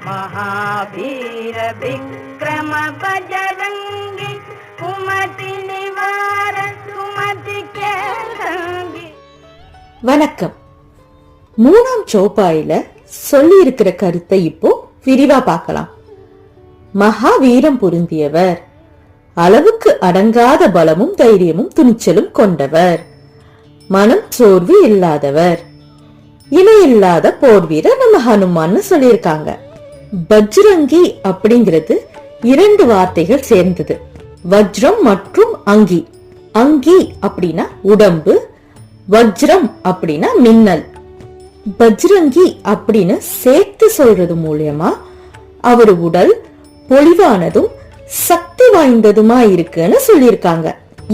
महावीर विक्रम बजरंगी कुमति निवार सुमति के रंगी. வணக்கம். 3ஆம் சோபாயில சொல்லி இருக்கிற கருத்தை இப்போ விரிவா பார்க்கலாம். மகாவீரம் பொருந்தியவர், அளவுக்கு அடங்காத பலமும் தைரியமும் துணிச்சலும் கொண்டவர், மனம் சோர்வு இல்லாதவர், இணையில்லாத போர் வீரர் நம்ம ஹனுமான்னு சொல்லியிருக்காங்க. பஜ்ரங்கி அப்படிங்கிறது 2 வார்த்தைகள் சேர்ந்தது, வஜ்ரம் மற்றும் அங்கி. அங்கி அப்படின்னா உடம்பு, வஜ்ரம் அப்படின்னா மின்னல். பஜ்ரங்கி அப்படின்னு சேர்த்து சொல்றது மூலியமா அவர் உடல் பொலிவானதும் சக்தி வாய்ந்ததுமா இருக்குன்னு சொல்லியிருக்காங்க.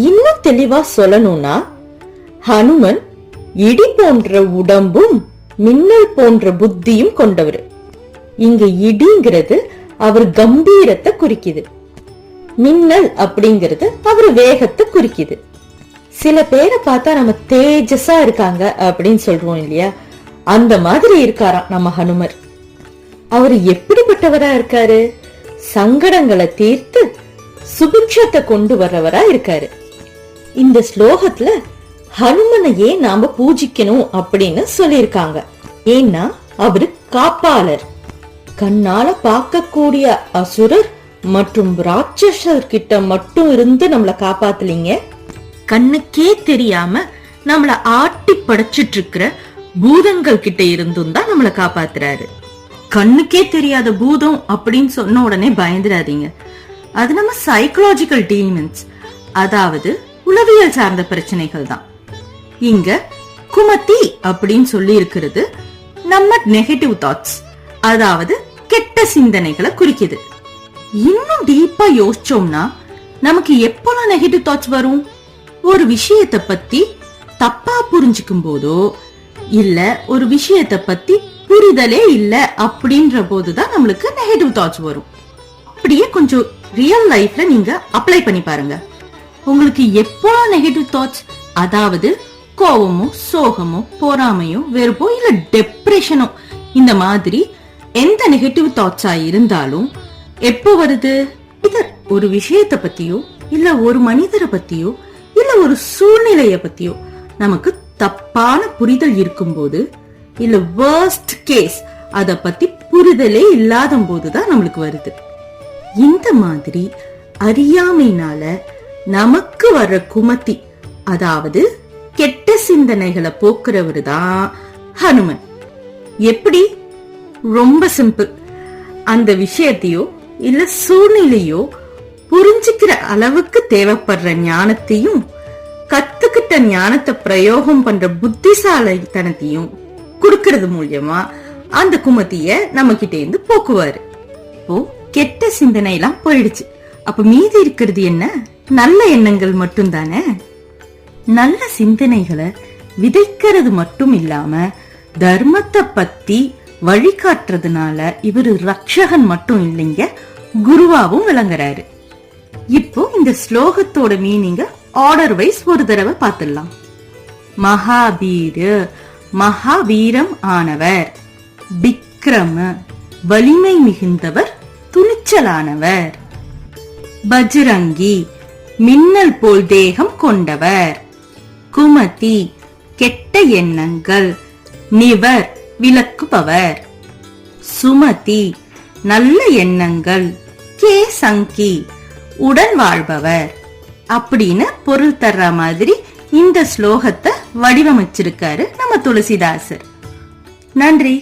இன்னும் தெளிவா சொல்லணும்னா, ஹனுமன் இடி போன்ற உடம்பும் மின்னல் போன்ற புத்தியும் கொண்டவர். இங்க இடிங்கிறது அவர் கம்பீரத்தை குறிக்குது, மின்னல் அப்படிங்கிறது அவர் வேகத்தை குறிக்குது. சில பேரை பார்த்தா நம்ம தேஜஸா இருக்காங்க அப்படின்னு சொல்றோம் இல்லையா, அந்த மாதிரி இருக்காராம் நம்ம ஹனுமர். அவர் எப்படிப்பட்டவரா இருக்காரு? சங்கடங்களை தீர்த்து சுபிக்ஷத்தை கொண்டு வர்றவரா இருக்காரு. இந்த ஸ்லோகத்துல ஹனுமனையே நாம பூஜிக்கணும் அப்படின்னு சொல்லியிருக்காங்க. ஏன்னா அவரு காப்பாளர். கண்ணால பார்க்கக்கூடிய அசுரர் மற்றும் ராட்சசர் கிட்ட மட்டும் இருந்து நம்மள காப்பாத்தலீங்க, கண்ணுக்கே தெரியாம நம்மள ஆட்டி படைச்சிட்டு இருக்கிற பூதங்கள் கிட்ட இருந்தும் தான் நம்மள காப்பாத்துறாரு. கண்ணுக்கே தெரியாத பூதம் அப்படின்னு சொன்ன உடனே பயந்துடாதீங்க, அது நம்ம சைக்கலாஜிக்கல் டீமன்ஸ், அதாவது உளவியல் சார்ந்த பிரச்சனைகள் தான். இங்க குமதி அப்படின்னு சொல்லி இருக்கிறது நம்ம நெகட்டிவ் தாட்ஸ், அதாவது கெட்ட சிந்தனைகளை குறிக்குது. இன்னும் டீப்பா யோசிச்சோம்னா நமக்கு எப்பெல்லாம் நெகட்டிவ் தாட்ஸ் வரும்? ஒரு விஷயத்தை பத்தி தப்பா புரிஞ்சுக்கும் போதோ, இல்ல ஒரு விஷயத்தை பத்தி புரிதலே இல்ல அப்படின்ற போதுதான் நம்மளுக்கு நெகட்டிவ் தாட்ஸ் வரும். அப்படியே கொஞ்சம் ரியல் லைஃப்ல நீங்க அப்ளை பண்ணி பாருங்க. உங்களுக்கு எப்போ நெகட்டிவ் தாட்ஸ், அதாவது கோவமோ சோகமோ பொறாமையோ வெறுப்போ இல்ல டெப்ரெஷனோ, இந்த மாதிரி எந்த நெகட்டிவ் தாட்ஸா இருந்தாலும் எப்போ வருது? இது ஒரு விஷயத்தை பத்தியோ இல்ல ஒரு மனிதரை பத்தியோ இல்ல ஒரு சூழ்நிலைய பத்தியோ நமக்கு தப்பான புரிதல் இருக்கும்போது, இல்ல வர்ஸ்ட் கேஸ் அத பத்தி புரிதலே இல்லாத போதுதான் நம்மளுக்கு வருது. இந்த மாதிரி அறியாமைனால நமக்கு வர்ற குமதி, அதாவது கெட்ட சிந்தனைகளை போக்குறவரு தான் ஹனுமன். எப்படி? ரொம்ப சிம்பிள். அந்த விஷயத்தையோ இல்ல சூழ்நிலையோ புரிஞ்சுக்கிற அளவுக்கு தேவைப்படுற ஞானத்தையும், கத்துக்கிட்ட ஞானத்தை பிரயோகம் பண்ற புத்திசாலித்தனத்தையும் கொடுக்கறது மூலியமா அந்த குமதிய நம்ம கிட்ட இருந்து போக்குவாரு. இப்போ கெட்ட சிந்தனை எல்லாம் போயிடுச்சு, அப்ப மீதி இருக்கிறது என்ன? நல்ல எண்ணங்கள் மட்டும் தானே. நல்ல சிந்தனைகளை விதைக்கிறது மட்டும் இல்லாம தர்மத்தை பத்தி வழிகாட்டுறதுனால இவரு ரக்ஷகன் மட்டும் இல்லைங்க, குருவாவும் விளங்குறாரு. இப்போ இந்த ஸ்லோகத்தோட மீனிங்க ஆர்டர் வைஸ் ஒரு தடவை பார்த்துடலாம். மகாவீர, மகாவீரம் ஆனவர். விக்ரம, வலிமை மிகுந்தவர், துணிச்சலானவர். பஜ்ரங்கி, மின்னல் போல் தேகம் கொண்டவர். குமதி, கெட்ட எண்ணங்கள். நிவர், விளக்குபவர். சுமதி, நல்ல எண்ணங்கள். கேசங்கி, உடன் வாழ்பவர். அப்படின்னு பொருள் தர்ற மாதிரி இந்த ஸ்லோகத்தை வடிவமைச்சிருக்காரு நம்ம துளசிதாசர். நன்றி.